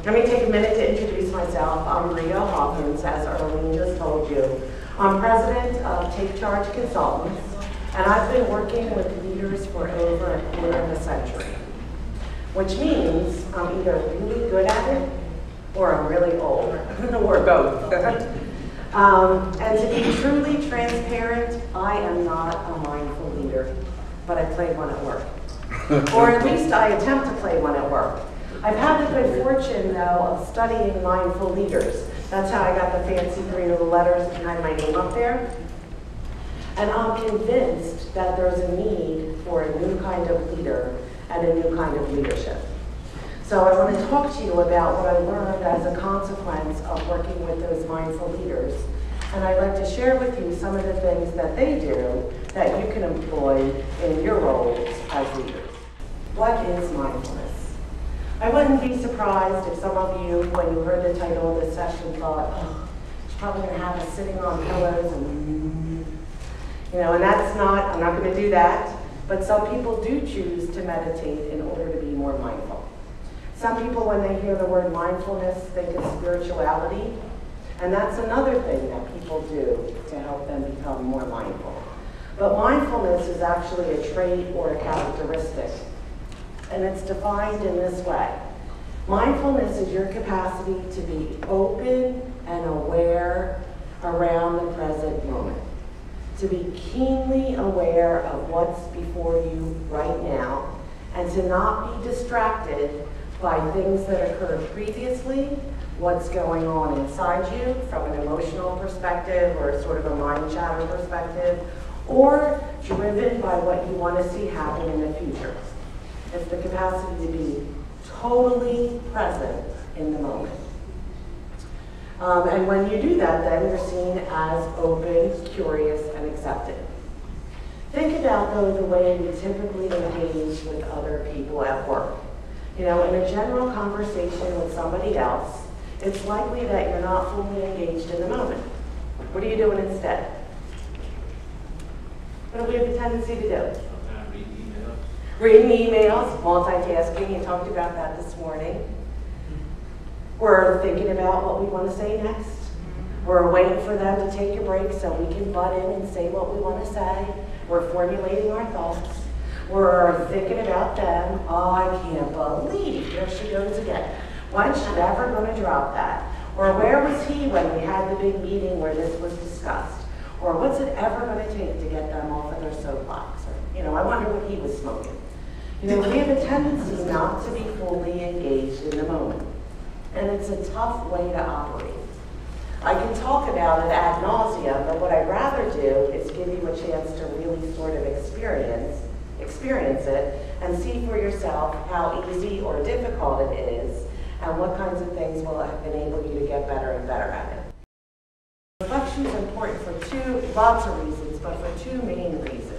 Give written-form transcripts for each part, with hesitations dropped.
Let me take a minute to introduce myself. I'm Rosaria Hawkins, as Arlene just told you. I'm president of Take Charge Consultants, and I've been working with leaders for over a quarter of a century, which means I'm either really good at it or I'm really old, or both. And to be truly transparent, I am not a mindful leader, but I play one at work. Or at least I attempt to play one at work. I've had the good fortune, though, of studying mindful leaders. That's how I got the fancy 3 little letters behind my name up there. And I'm convinced that there's a need for a new kind of leader and a new kind of leadership. So I want to talk to you about what I learned as a consequence of working with those mindful leaders. And I'd like to share with you some of the things that they do that you can employ in your roles as leaders. What is mindfulness? I wouldn't be surprised if some of you, when you heard the title of this session, thought, oh, she's probably going to have us sitting on pillows and, and that's not, I'm not going to do that. But some people do choose to meditate in order to be more mindful. Some people, when they hear the word mindfulness, think of spirituality. And that's another thing that people do to help them become more mindful. But mindfulness is actually a trait or a characteristic. And it's defined in this way. Mindfulness is your capacity to be open and aware around the present moment. To be keenly aware of what's before you right now, and to not be distracted by things that occurred previously, what's going on inside you from an emotional perspective or sort of a mind chatter perspective, or driven by what you want to see happen in the future. It's the capacity to be totally present in the moment. And when you do that, then you're seen as open, curious, and accepting. Think about, though, the way we typically engage with other people at work. In a general conversation with somebody else, it's likely that you're not fully engaged in the moment. What are you doing instead? What do we have a tendency to do? Reading emails, multitasking, you talked about that this morning. We're thinking about what we want to say next. We're waiting for them to take a break so we can butt in and say what we want to say. We're formulating our thoughts. We're thinking about them. Oh, I can't believe here she goes again. When's she ever going to drop that? Or where was he when we had the big meeting where this was discussed? Or what's it ever going to take to get them off of their soapbox? Or, I wonder what he was smoking. We have a tendency not to be fully engaged in the moment. And it's a tough way to operate. I can talk about it ad nauseum, but what I'd rather do is give you a chance to really sort of experience it and see for yourself how easy or difficult it is and what kinds of things will enable you to get better and better at it. Reflection is important for lots of reasons, but for 2 main reasons.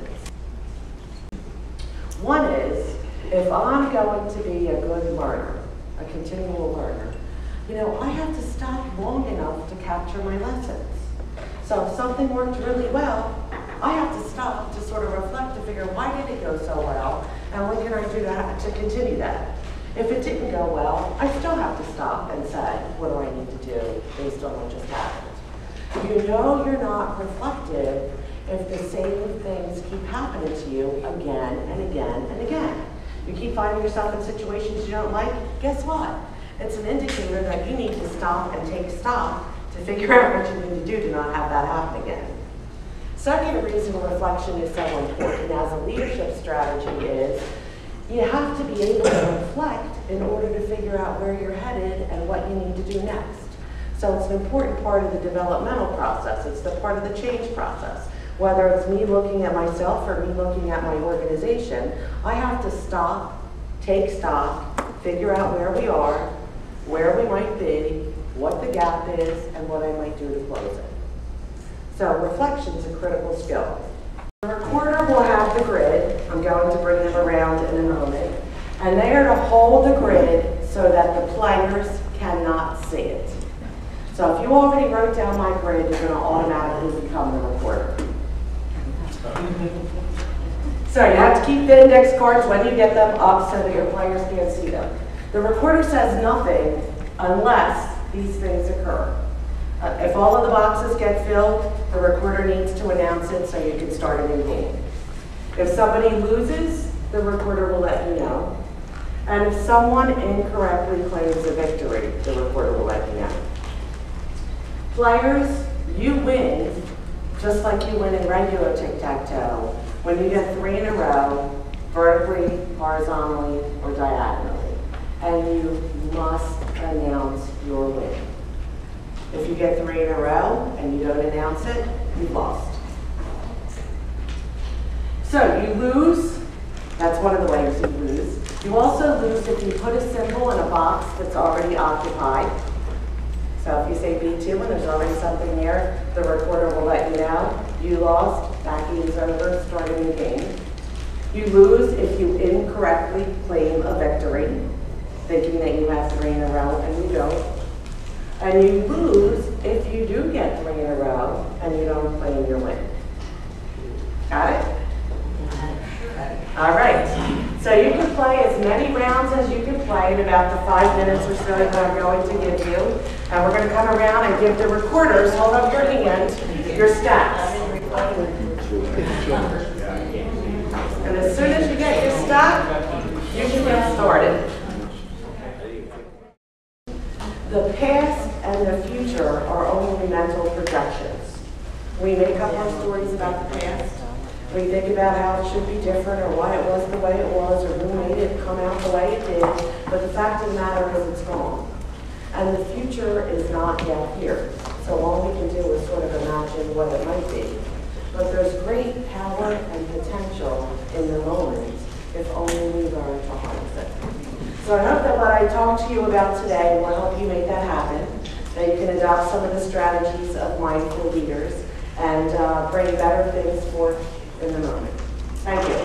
One is, if I'm going to be a good learner, a continual learner, I have to stop long enough to capture my lessons. So if something worked really well, I have to stop to sort of reflect to figure why did it go so well, and what can I do to continue that? If it didn't go well, I still have to stop and say, what do I need to do based on what just happened? You're not reflective if the same things keep happening to you again and again and again. You keep finding yourself in situations you don't like, guess what? It's an indicator that you need to stop and take stock to figure out what you need to do to not have that happen again. Second reason reflection is so important as a leadership strategy is you have to be able to reflect in order to figure out where you're headed and what you need to do next. So it's an important part of the developmental process. It's the part of the change process. Whether it's me looking at myself or me looking at my organization, I have to stop, take stock, figure out where we are, where we might be, what the gap is, and what I might do to close it. So reflection is a critical skill. The recorder will have the grid. I'm going to bring them around in a moment. And they are to hold the grid so that the players cannot see it. So if you already wrote down my grid, you're going to automatically become the recorder. So you have to keep the index cards when you get them up so that your players can't see them. The recorder says nothing unless these things occur. If all of the boxes get filled, the recorder needs to announce it so you can start a new game. If somebody loses, the recorder will let you know. And if someone incorrectly claims a victory, the recorder will let you know. Players, you win just like you win in regular tic-tac-toe when you get 3 in a row, vertically, horizontally, or diagonally. And you must announce your win. If you get 3 in a row and you don't announce it, you've lost. So you lose, that's one of the ways you lose. You also lose if you put a symbol in a box that's already occupied. So if you say B2 and there's already something there, the recorder will let you know. You lost, that game's over, start a new game. You lose if you incorrectly claim a victory, thinking that you have 3 in a row and you don't. And you lose if you do get 3 in a row and you don't claim your win. Got it? All right. So you can play as many rounds as you can play in about the 5 minutes or so that I'm going to give you. And we're going to come around and give the recorders, hold up your hand, your stats. And as soon as you get your stat, you can get started. The past and the future are only mental projections. We make up our stories about the past. We think about how it should be different or why it was the way it was or who made it come out the way it did. But the fact of the matter is it's gone. And the future is not yet here. So all we can do is sort of imagine what it might be. But there's great power and potential in the moment if only we learn to harness it. So I hope that what I talked to you about today will help you make that happen, that you can adopt some of the strategies of mindful leaders and bring better things forth in the moment. Thank you.